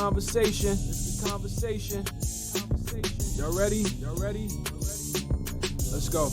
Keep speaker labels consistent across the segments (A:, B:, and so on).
A: conversation. It's the conversation. Y'all ready? Let's go.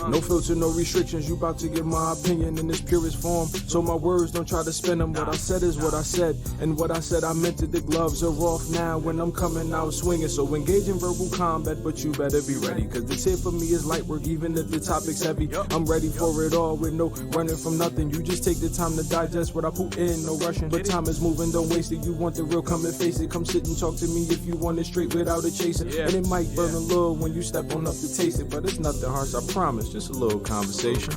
A: No filter, no restrictions. You about to get my opinion in its purest form. So my words, don't try to spin them. What I said is what I said. And what I said, I meant it. The gloves are off now when I'm coming out swinging. So engage in verbal combat, but you better be ready. Cause this here for me is light work, even if the topic's heavy. I'm ready for it all with no running from nothing. You just take the time to digest what I put in, no rushing. But time is moving, don't waste it. You want the real, come and face it. Come sit and talk to me if you want it straight without a chaser. And it might burn a little when you step on up to taste it. But it's nothing harsh, I promise. Just a little conversation.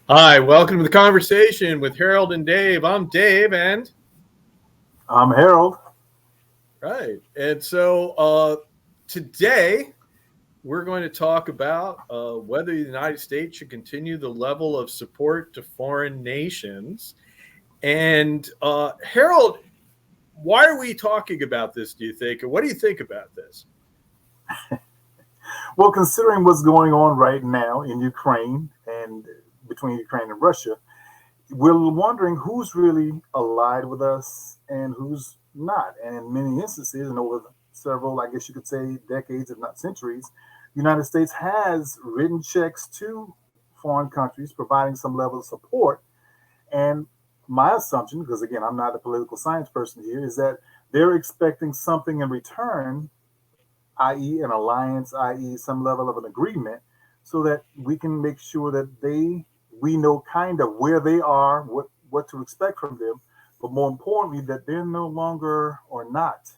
B: Hi, welcome to the conversation with Harold and Dave. I'm Dave, and
C: I'm Harold.
B: Right, and so today we're going to talk about whether the United States should continue the level of support to foreign nations. And Harold, why are we talking about this, do you think? And what do you think about this?
C: Well, considering what's going on right now in Ukraine and between Ukraine and Russia, we're wondering who's really allied with us and who's not. And in many instances, and over several, I guess you could say, decades, if not centuries, the United States has written checks to foreign countries providing some level of support. And my assumption, because again, I'm not a political science person here, is that they're expecting something in return, i.e. an alliance, i.e. some level of an agreement, so that we can make sure that we know kind of where they are, what to expect from them, but more importantly, that they're no longer or not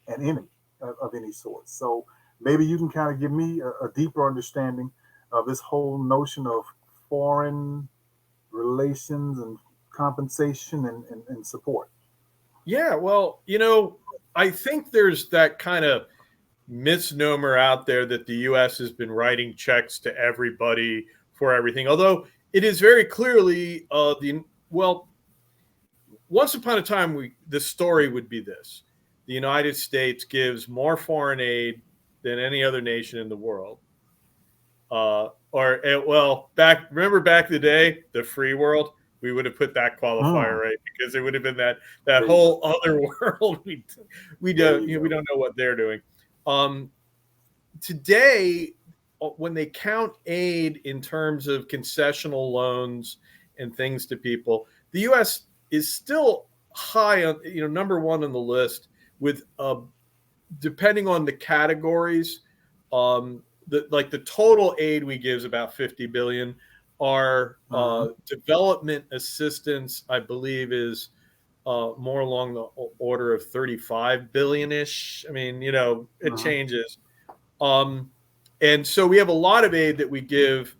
C: an enemy of any sort. So maybe you can kind of give me a deeper understanding of this whole notion of foreign relations and compensation and support.
B: Yeah, well, I think there's that kind of misnomer out there that the U.S. has been writing checks to everybody for everything, although it is very clearly once upon a time, the story would be this: the United States gives more foreign aid than any other nation in the world. Remember back in the day, the free world, we would have put that qualifier right, because it would have been that whole other world. We don't know what they're doing. Today, when they count aid in terms of concessional loans and things to people, the U.S. is still high on, number one on the list with, depending on the categories, the total aid we give is about $50 billion. Our development assistance, I believe, is more along the order of 35 billion-ish. I mean, it changes. And so we have a lot of aid that we give,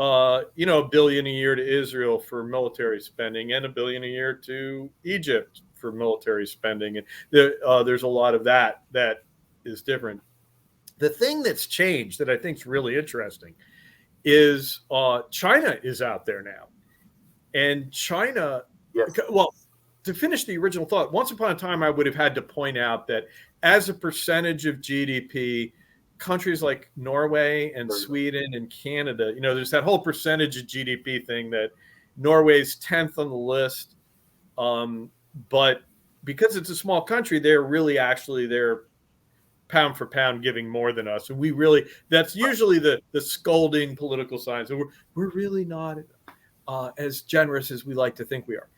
B: $1 billion a year to Israel for military spending and $1 billion a year to Egypt for military spending. And there's a lot of that is different. The thing that's changed that I think is really interesting is China is out there now. And China, well, to finish the original thought, once upon a time, I would have had to point out that as a percentage of GDP, countries like Norway and Sweden and Canada, there's that whole percentage of GDP thing that Norway's 10th on the list. But because it's a small country, they're pound for pound giving more than us. And that's usually the scolding political science. So we're really not as generous as we like to think we are.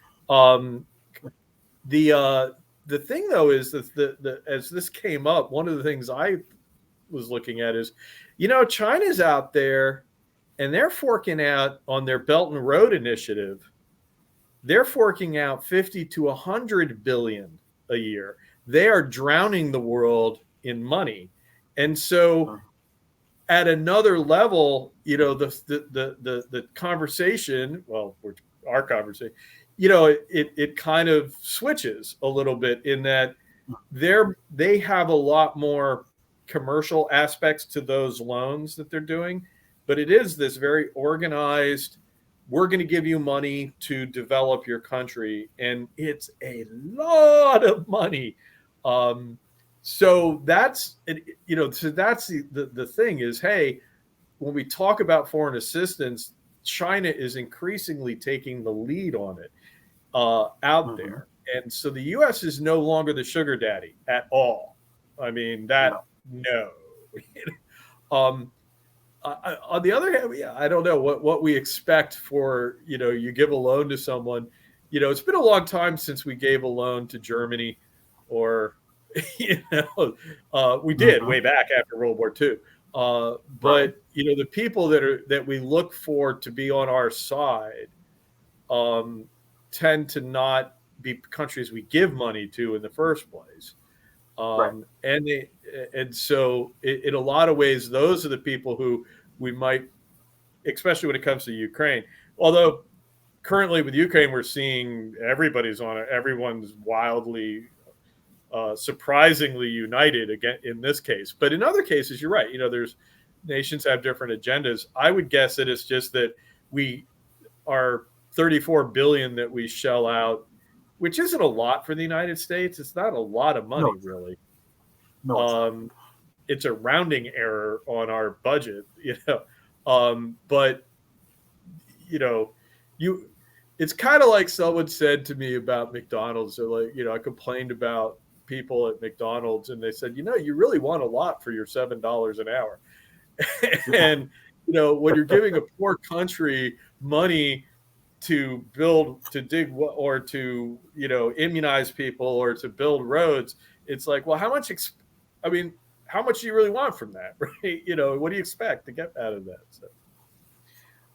B: The thing though is that as this came up, one of the things I was looking at is, China's out there and they're forking out on their Belt and Road Initiative. They're forking out 50 to 100 billion a year. They are drowning the world in money. And so at another level, the conversation, our conversation, it kind of switches a little bit in that they have a lot more commercial aspects to those loans that they're doing, but it is this very organized, we're going to give you money to develop your country, and it's a lot of money. So that's so that's the thing is, hey, when we talk about foreign assistance, China is increasingly taking the lead on it out
C: Mm-hmm.
B: there, and so the U.S. is no longer the sugar daddy at all. I mean that
C: No.
B: no. um, on the other hand, yeah, I don't know what we expect for you give a loan to someone. It's been a long time since we gave a loan to Germany, or we did
C: Mm-hmm.
B: way back after World War II.
C: Right.
B: But the people that we look for to be on our side um, tend to not be countries we give money to in the first place.
C: Right.
B: And so in a lot of ways, those are the people who we might, especially when it comes to Ukraine. Although currently with Ukraine, we're seeing everybody's on it. Everyone's wildly, surprisingly united again in this case. But in other cases, you're right. There's nations have different agendas. I would guess that it's just that we are 34 billion that we shell out, which isn't a lot for the United States. It's not a lot of
C: No,
B: money,
C: it's not.
B: really.
C: No, it's not.
B: Um, it's a rounding error on our budget, but you know, you it's kind of like someone said to me about McDonald's. So like, I complained about people at McDonald's and they said, you really want a lot for your $7 an hour.
C: Yeah.
B: And when you're giving a poor country money to dig or to immunize people or to build roads, it's like, well, I mean, how much do you really want from that, right? What do you expect to get out of that? So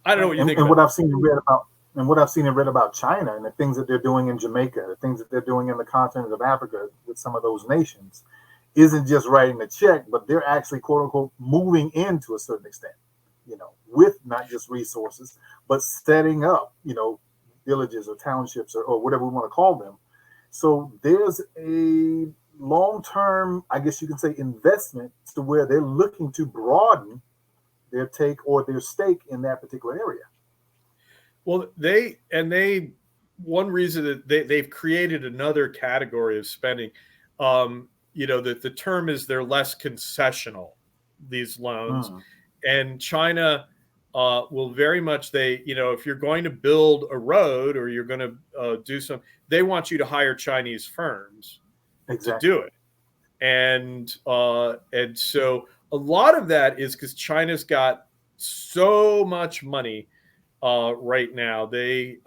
B: I don't know
C: Right.
B: what you think
C: And
B: about
C: what I've seen and read about, and what I've seen and read about China and the things that they're doing in Jamaica, the things that they're doing in the continent of Africa with some of those nations, isn't just writing a check, but they're actually quote unquote moving in to a certain extent, with not just resources, but setting up, villages or townships or whatever we want to call them. So there's a long-term, I guess you can say, investment to where they're looking to broaden their take or their stake in that particular area.
B: Well, one reason that they've created another category of spending, that the term is they're less concessional, these loans.
C: Mm,
B: And China will very much, if you're going to build a road or you're going to do they want you to hire Chinese firms to
C: exactly.
B: do it. And so a lot of that is because China's got so much money right now. The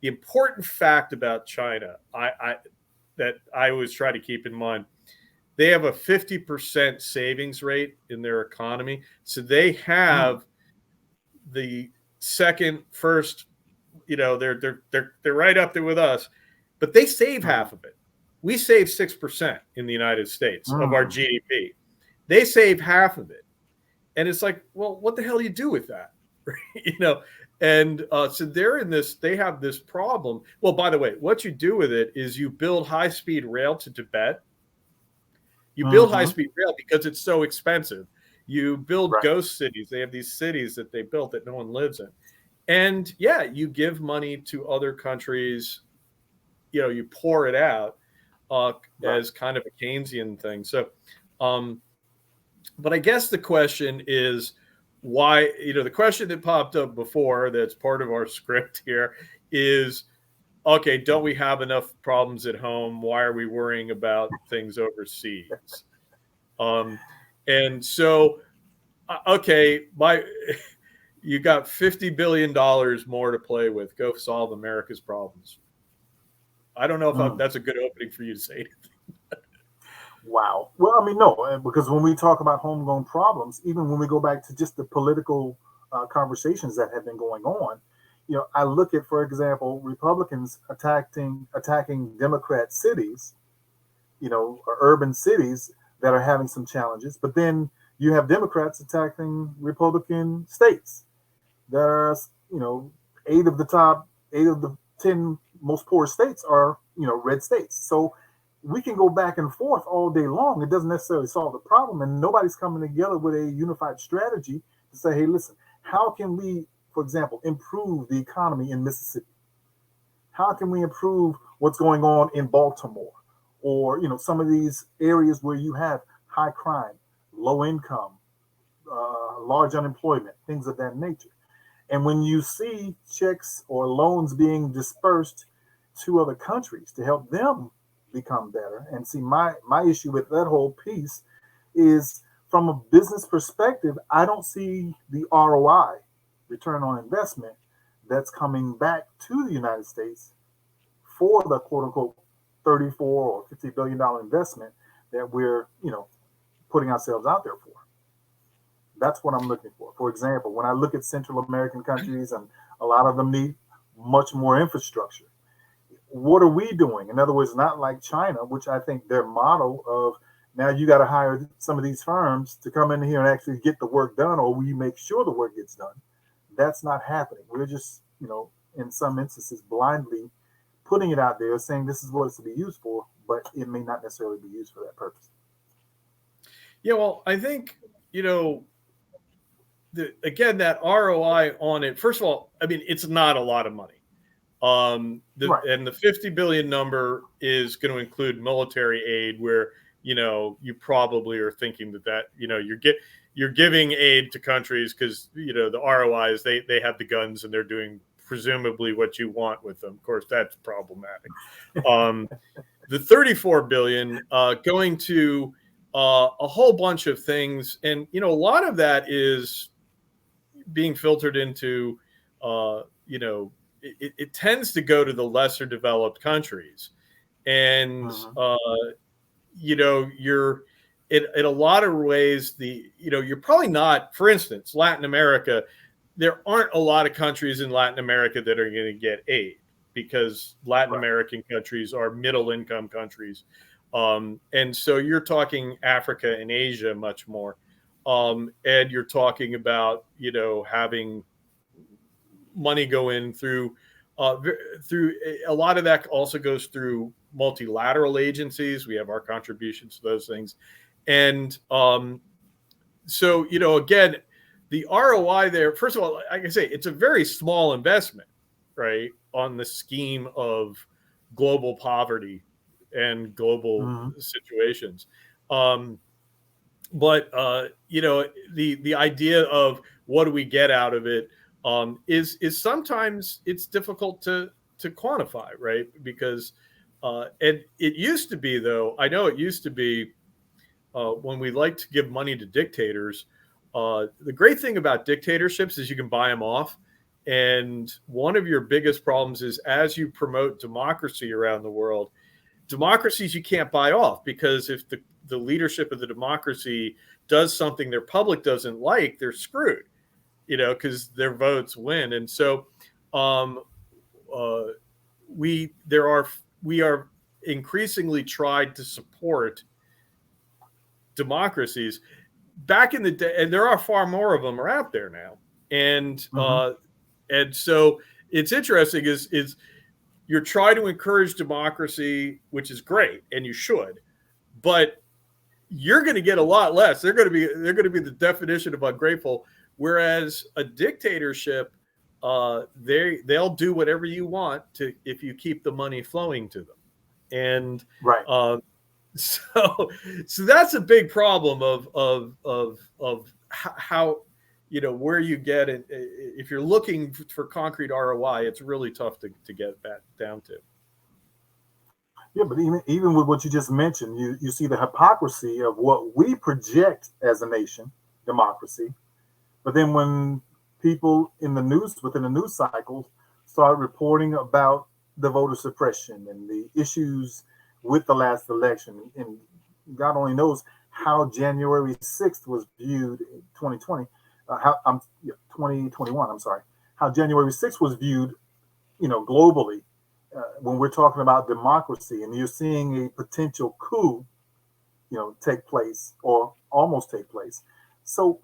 B: important fact about China, that I always try to keep in mind, they have a 50% savings rate in their economy. So they
C: Mm,
B: have the first, they're right up there with us, but they save
C: mm,
B: half of it. We save 6% in the United States of our
C: mm.
B: GDP. They save half of it. And it's like, well, what the hell do you do with that? And so they have this problem. Well, by the way, what you do with it is you build high-speed rail to Tibet. You build
C: Mm-hmm.
B: high-speed rail because it's so expensive. You build
C: Right.
B: ghost cities. They have these cities that they built that no one lives in. And yeah, you give money to other countries, you pour it out
C: Right.
B: as kind of a Keynesian thing. So, but I guess the question is why, the question that popped up before that's part of our script here is, okay, don't we have enough problems at home? Why are we worrying about things overseas? Um, and so, okay, you got $50 billion more to play with. Go solve America's problems. I don't know if
C: Mm.
B: that's a good opening for you to say.
C: Wow. Well, I mean, no, because when we talk about homegrown problems, even when we go back to just the political conversations that have been going on, I look at, for example, Republicans attacking Democrat cities, or urban cities that are having some challenges, but then you have Democrats attacking Republican states that are, you know, eight of the 10 most poor states are, red states. So we can go back and forth all day long. It doesn't necessarily solve the problem, and nobody's coming together with a unified strategy to say, hey, listen, how can we, for example, improve the economy in Mississippi? How can we improve what's going on in Baltimore or some of these areas where you have high crime, low income, large unemployment, things of that nature. And when you see checks or loans being dispersed to other countries to help them become better, and see, my issue with that whole piece is, from a business perspective, I don't see the ROI, return on investment, that's coming back to the United States for the quote unquote 34 or $50 billion investment that we're putting ourselves out there for. That's what I'm looking for. For example, when I look at Central American countries, and a lot of them need much more infrastructure, what are we doing? In other words, not like China, which I think their model of, now you got to hire some of these firms to come in here and actually get the work done, or we make sure the work gets done. That's not happening. We're just, in some instances, blindly putting it out there, saying this is what it's to be used for, but it may not necessarily be used for that purpose.
B: Yeah, well, I think, again, that ROI on it, first of all, I mean, it's not a lot of money.
C: Right.
B: And the 50 billion number is going to include military aid, where, you probably are thinking that, you're giving aid to countries because, the ROI is they have the guns and they're doing presumably what you want with them. Of course, that's problematic. The 34 billion going to a whole bunch of things. And, a lot of that is being filtered into, it tends to go to the lesser developed countries. And, you're in a lot of ways, you're probably not, for instance, Latin America, there aren't a lot of countries in Latin America that are going to get aid, because Latin American countries are middle income countries. And so you're talking Africa and Asia much more. And you're talking about, having money go in through a lot of that also goes through multilateral agencies. We have our contributions to those things. And so, again, the ROI there, first of all, like I say, it's a very small investment, right, on the scheme of global poverty and global situations. But the idea of what do we get out of it is sometimes it's difficult to quantify, right? Because and it used to be, though, I know it used to be when we like to give money to dictators. The great thing about dictatorships is you can buy them off. And one of your biggest problems is, as you promote democracy around the world, democracies you can't buy off, because if the leadership of the democracy does something their public doesn't like, they're screwed, because their votes win. And so we are increasingly tried to support democracies. Back in the day, and there are far more of them are out there now. And so it's interesting is you're trying to encourage democracy, which is great, and you should, but you're going to get a lot less. They're going to be the definition of ungrateful. Whereas a dictatorship, they'll do whatever you want to, if you keep the money flowing to them. And so that's a big problem of how, where you get it. If you're looking for concrete ROI, it's really tough to get that down to.
C: Yeah, but even with what you just mentioned, you see the hypocrisy of what we project as a nation, democracy. But then when people within the news cycle start reporting about the voter suppression and the issues with the last election, and God only knows how January 6th was viewed in 2020, 2021, I'm sorry, how January 6th was viewed, globally, when we're talking about democracy, and you're seeing a potential coup, take place or almost take place. So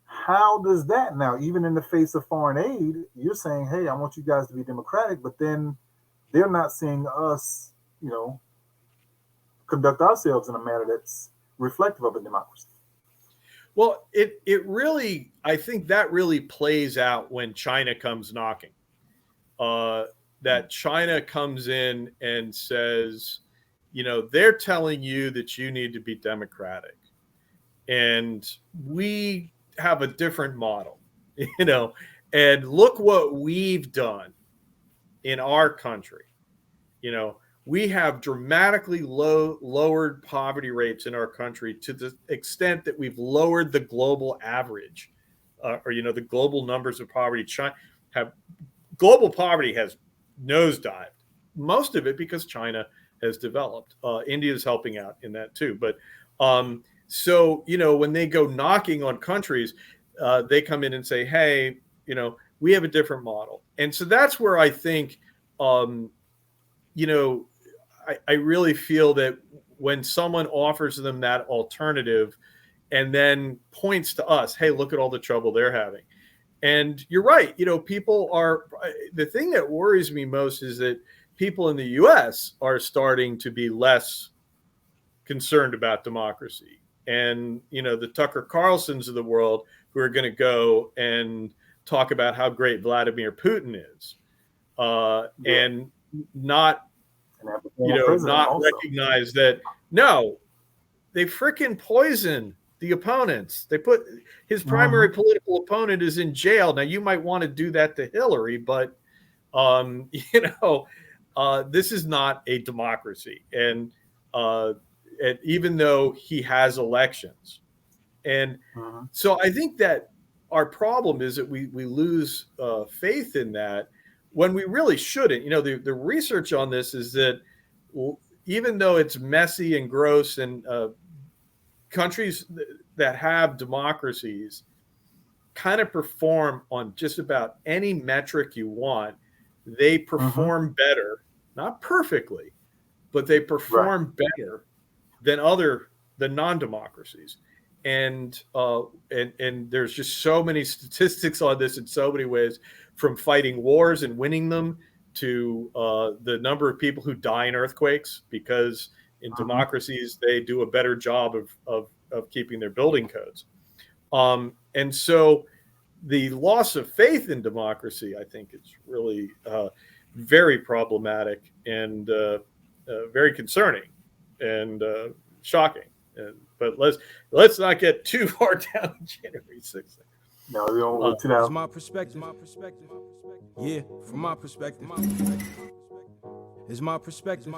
C: how does that now, even in the face of foreign aid, you're saying, hey, I want you guys to be democratic, but then they're not seeing us, conduct ourselves in a manner that's reflective of a democracy.
B: Well, it really, I think that really plays out when China comes knocking. That China comes in and says, they're telling you that you need to be democratic. And we have a different model, and look what we've done in our country. We have dramatically lowered poverty rates in our country to the extent that we've lowered the global average, or the global numbers of poverty. Global poverty has nosedived, most of it because China has developed. India is helping out in that too. But so when they go knocking on countries, they come in and say, hey, we have a different model. And so that's where I think, I really feel that when someone offers them that alternative and then points to us, hey, look at all the trouble they're having. And you're right. People are, the thing that worries me most is that people in the US are starting to be less concerned about democracy. And, the Tucker Carlsons of the world who are going to go and talk about how great Vladimir Putin is, and not not recognize that, no, they freaking poison the opponents. They put his primary political opponent is in jail. Now, you might want to do that to Hillary, but this is not a democracy. And even though he has elections, and so I think that our problem is that we lose faith in that, when we really shouldn't. The research on this is that even though it's messy and gross, and countries that have democracies kind of perform on just about any metric you want, they perform better, not perfectly, but they perform better than non-democracies. And there's just so many statistics on this in so many ways, from fighting wars and winning them to the number of people who die in earthquakes, because in democracies they do a better job of keeping their building codes. And so the loss of faith in democracy, I think, is really very problematic and very concerning and shocking. But let's not get too far down January 6th.
C: No, we don't look
A: It's my perspective. Yeah, from my perspective. It's my perspective.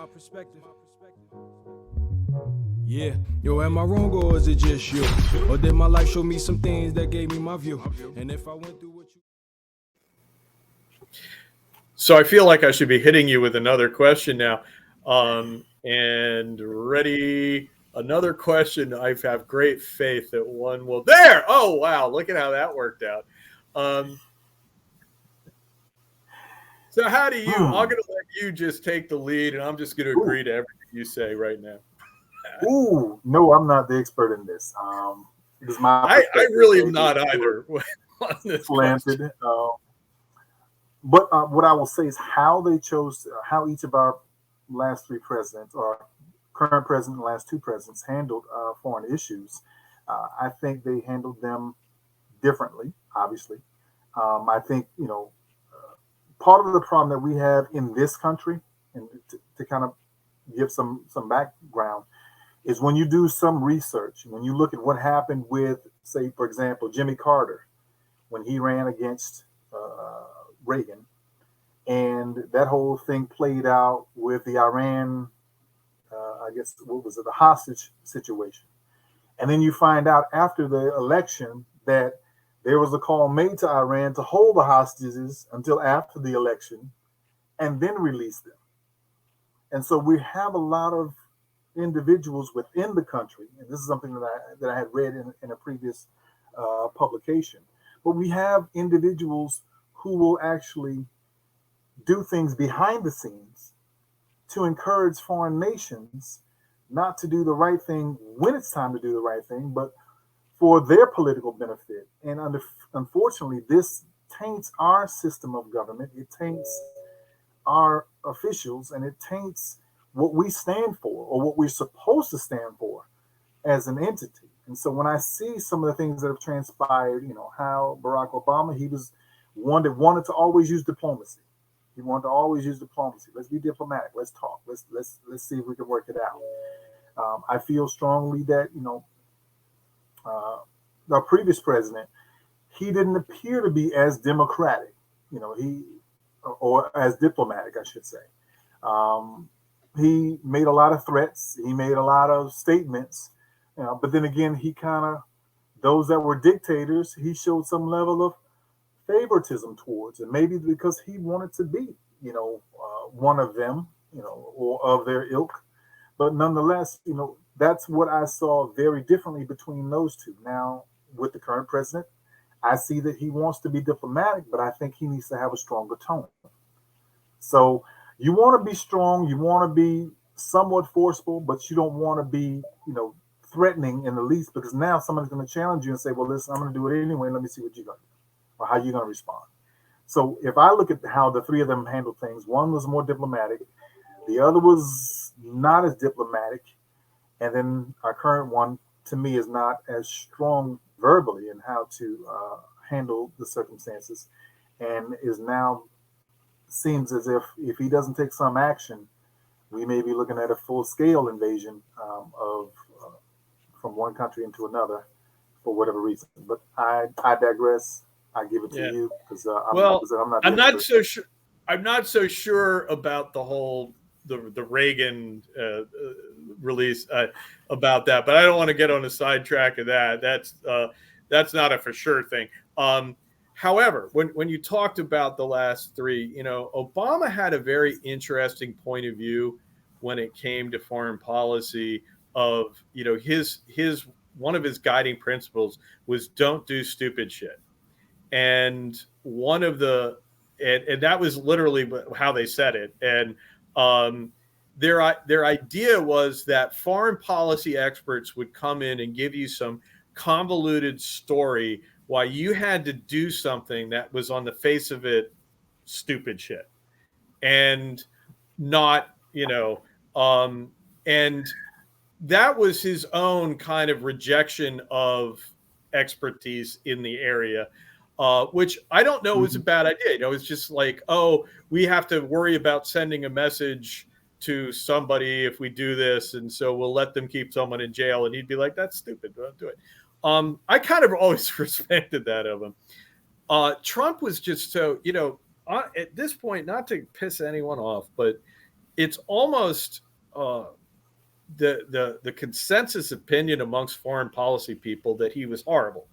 A: Yeah, yo, am I wrong or is it just you? Or did my life show me some things that gave me my view? And if I went through what you...
B: So I feel like I should be hitting you with another question now. And ready... Another question. I have great faith that one will. There. Oh, wow. Look at how that worked out. So how do you, I'm going to let you just take the lead, and I'm just going to agree to everything you say right now.
C: Ooh, no, I'm not the expert in this. This is my
B: I really am not either. On this
C: slanted. But what I will say is how they chose, how each of our last three presidents, or current president and last two presidents, handled foreign issues. I think they handled them differently, obviously. I think, part of the problem that we have in this country, and to kind of give some background, is when you do some research, when you look at what happened with, say, for example, Jimmy Carter, when he ran against Reagan, and that whole thing played out with the Iran, I guess, what was it, the hostage situation. And then you find out after the election that there was a call made to Iran to hold the hostages until after the election and then release them. And so we have a lot of individuals within the country, and this is something that I had read in a previous publication, but we have individuals who will actually do things behind the scenes to encourage foreign nations not to do the right thing when it's time to do the right thing, but for their political benefit. And unfortunately, this taints our system of government. It taints our officials, and it taints what we stand for, or what we're supposed to stand for as an entity. And so when I see some of the things that have transpired, how Barack Obama, he was one that wanted to always use diplomacy. He wanted to always use diplomacy. Let's be diplomatic. Let's talk. Let's see if we can work it out. I feel strongly that our previous president, he didn't appear to be as democratic, or as diplomatic, I should say. He made a lot of threats. He made a lot of statements, but then again, those that were dictators, he showed some level of favoritism towards, and maybe because he wanted to be, one of them, or of their ilk. But nonetheless, that's what I saw very differently between those two. Now, with the current president, I see that he wants to be diplomatic, but I think he needs to have a stronger tone. So you want to be strong, you want to be somewhat forceful, but you don't want to be, threatening in the least, because now somebody's going to challenge you and say, well, listen, I'm going to do it anyway. Let me see what you're going to do or how you're going to respond. So if I look at how the three of them handled things, one was more diplomatic, the other was not as diplomatic, and then our current one, to me, is not as strong verbally in how to handle the circumstances, and is now seems as if he doesn't take some action, we may be looking at a full-scale invasion of from one country into another for whatever reason. But I digress. I give it to you because
B: I'm not so sure. I'm not so sure about the whole the Reagan release about that, but I don't want to get on a sidetrack of that. That's not a for sure thing. However, when you talked about the last three, Obama had a very interesting point of view when it came to foreign policy. Of his one of his guiding principles was don't do stupid shit, and one of the and that was literally how they said it. And their idea was that foreign policy experts would come in and give you some convoluted story why you had to do something that was on the face of it stupid shit, and not and that was his own kind of rejection of expertise in the area, which I don't know was a bad idea. It's just like, oh, we have to worry about sending a message to somebody if we do this, and so we'll let them keep someone in jail. And he'd be like, that's stupid. Don't do it. I kind of always respected that of him. Trump was just so, at this point, not to piss anyone off, but it's almost the consensus opinion amongst foreign policy people that he was horrible,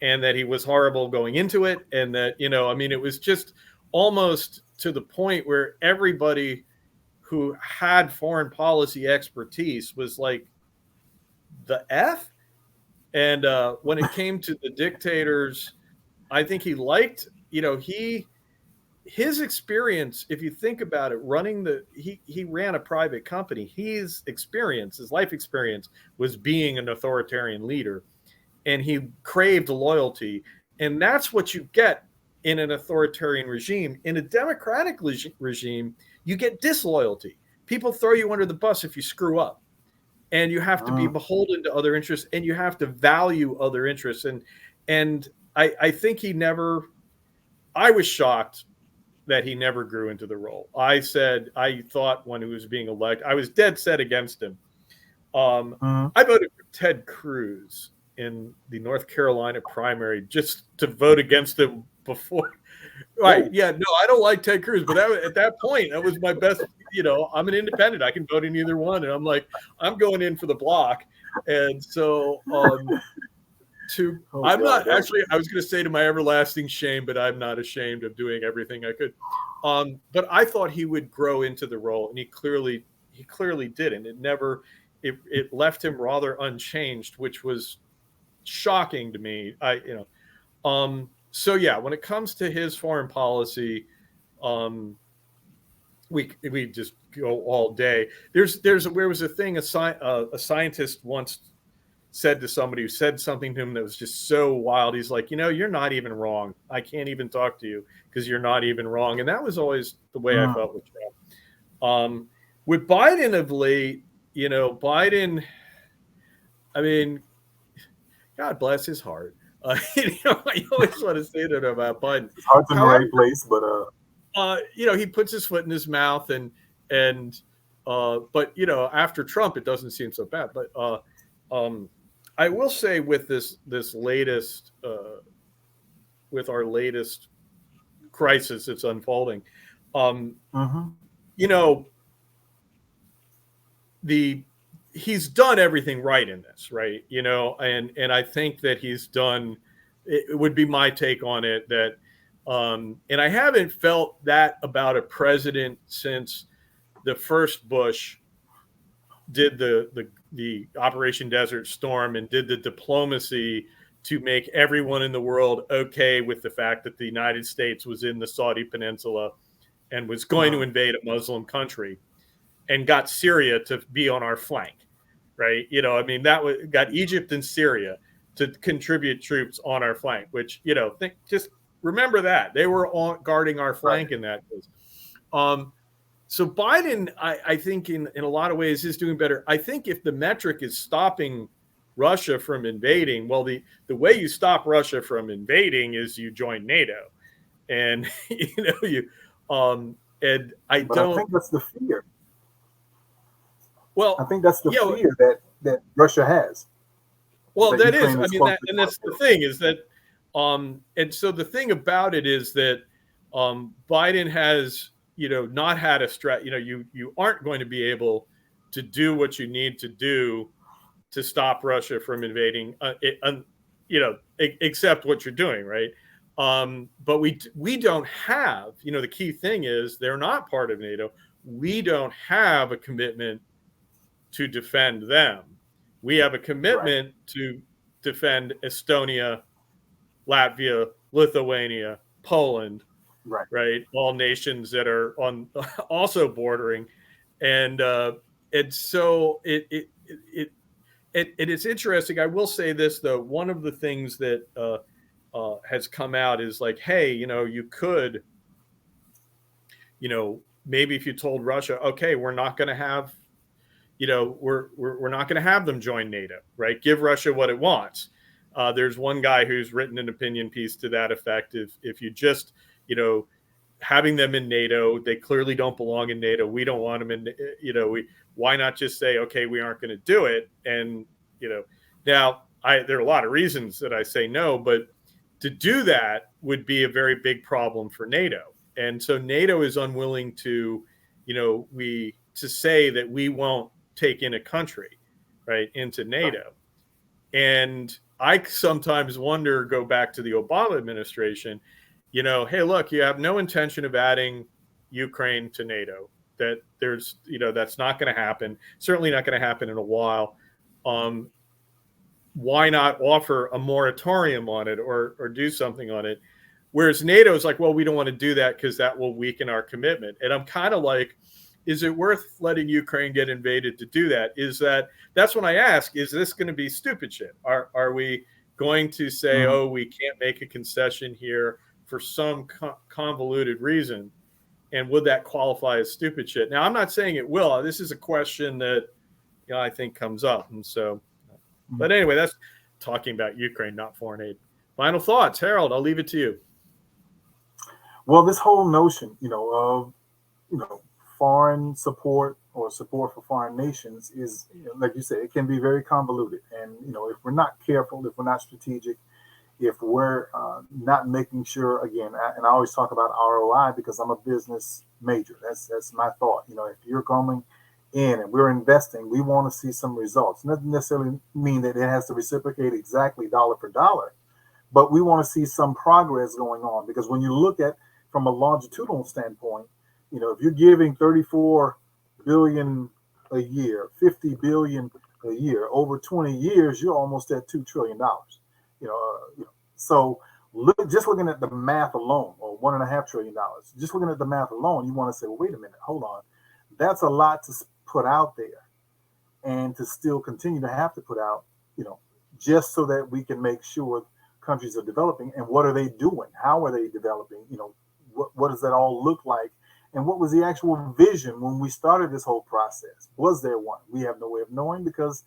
B: and that he was horrible going into it. And that, it was just almost to the point where everybody who had foreign policy expertise was like the F. And when it came to the dictators, I think he liked, his experience, if you think about it, he ran a private company. His life experience was being an authoritarian leader, and he craved loyalty. And that's what you get in an authoritarian regime. In a democratic regime, you get disloyalty. People throw you under the bus if you screw up, and you have to be beholden to other interests, and you have to value other interests. And I think I was shocked that he never grew into the role. I thought when he was being elected, I was dead set against him. I voted for Ted Cruz in the North Carolina primary just to vote against him before. Right. Yeah, no, I don't like Ted Cruz, but at that point, that was my best, I'm an independent. I can vote in either one. And I'm like, I'm going in for the block. And so I was going to say to my everlasting shame, but I'm not ashamed of doing everything I could. But I thought he would grow into the role, and he clearly didn't. It left him rather unchanged, which was shocking to me. So yeah, when it comes to his foreign policy, we just go all day. There was a thing, a scientist once said to somebody who said something to him that was just so wild. He's like, you're not even wrong. I can't even talk to you because you're not even wrong. And that was always the way I felt with Trump. With Biden of late, Biden, I mean, God bless his heart. I always want to say that about Biden.
C: It's hard to the right place, but
B: he puts his foot in his mouth, and but after Trump, it doesn't seem so bad. But I will say with this latest with our latest crisis that's unfolding,
C: Mm-hmm.
B: you know, he's done everything right in this, right? And I think that he's done. It would be my take on it that, and I haven't felt that about a president since the first Bush did the Operation Desert Storm and did the diplomacy to make everyone in the world okay with the fact that the United States was in the Saudi Peninsula and was going to invade a Muslim country, and got Syria to be on our flank, right? I mean, got Egypt and Syria to contribute troops on our flank, which, just remember that they were guarding our flank in that case. So Biden, I think in a lot of ways is doing better. I think if the metric is stopping Russia from invading, well, the way you stop Russia from invading is you join NATO, and and I
C: think that's the fear.
B: Well,
C: I think that's the fear that Russia has.
B: Well, that is. I mean, and that's the thing is that, and so the thing about it is that Biden has, not had a you aren't going to be able to do what you need to do to stop Russia from invading, except what you're doing, right? But we don't have, the key thing is they're not part of NATO. We don't have a commitment to defend them. We have a commitment to defend Estonia, Latvia, Lithuania, Poland, right? All nations that are on also bordering, and so it is interesting. I will say this though: one of the things that has come out is like, hey, you could, maybe if you told Russia, okay, we're not going to have. We're not going to have them join NATO, right? Give Russia what it wants. There's one guy who's written an opinion piece to that effect. If you just, having them in NATO, they clearly don't belong in NATO. We don't want them in, why not just say, okay, we aren't going to do it? And, now there are a lot of reasons that I say no, but to do that would be a very big problem for NATO. And so NATO is unwilling to, to say that we won't take in a country, right, into NATO. And I sometimes wonder, go back to the Obama administration, hey, look, you have no intention of adding Ukraine to NATO. That there's, that's not going to happen. Certainly not going to happen in a while. Why not offer a moratorium on it or do something on it? Whereas NATO is like, well, we don't want to do that because that will weaken our commitment. And I'm kind of like, is it worth letting Ukraine get invaded to do that? That's when I ask, is this going to be stupid shit? Are we going to say, oh, we can't make a concession here for some convoluted reason? And would that qualify as stupid shit? Now, I'm not saying it will. This is a question that I think comes up. And so, but anyway, that's talking about Ukraine, not foreign aid. Final thoughts, Harold, I'll leave it to you.
C: Well, this whole notion, of, foreign support or support for foreign nations is, like you said, it can be very convoluted. And, if we're not careful, if we're not strategic, if we're not making sure, again, and I always talk about ROI because I'm a business major. That's my thought. If you're coming in and we're investing, we want to see some results. It doesn't necessarily mean that it has to reciprocate exactly dollar for dollar, but we want to see some progress going on, because when you look at from a longitudinal standpoint, if you're giving 34 billion a year, 50 billion a year, over 20 years, you're almost at $2 trillion. So just looking at the math alone, or $1.5 trillion, just looking at the math alone, you want to say, well, wait a minute, hold on. That's a lot to put out there and to still continue to have to put out, just so that we can make sure countries are developing. And what are they doing? How are they developing? What does that all look like? And what was the actual vision when we started this whole process? Was there one? We have no way of knowing because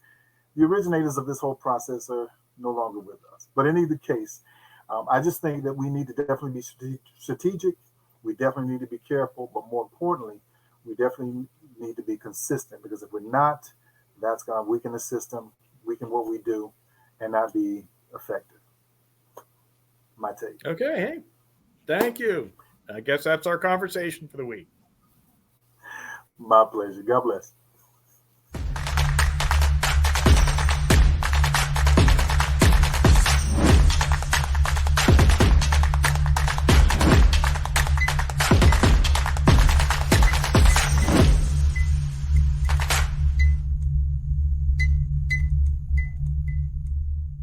C: the originators of this whole process are no longer with us. But in either case, I just think that we need to definitely be strategic. We definitely need to be careful, but more importantly, we definitely need to be consistent, because if we're not, that's going to weaken the system, weaken what we do, and not be effective. My take.
B: Okay. Hey, thank you. I guess that's our conversation for the week.
C: My pleasure. God bless.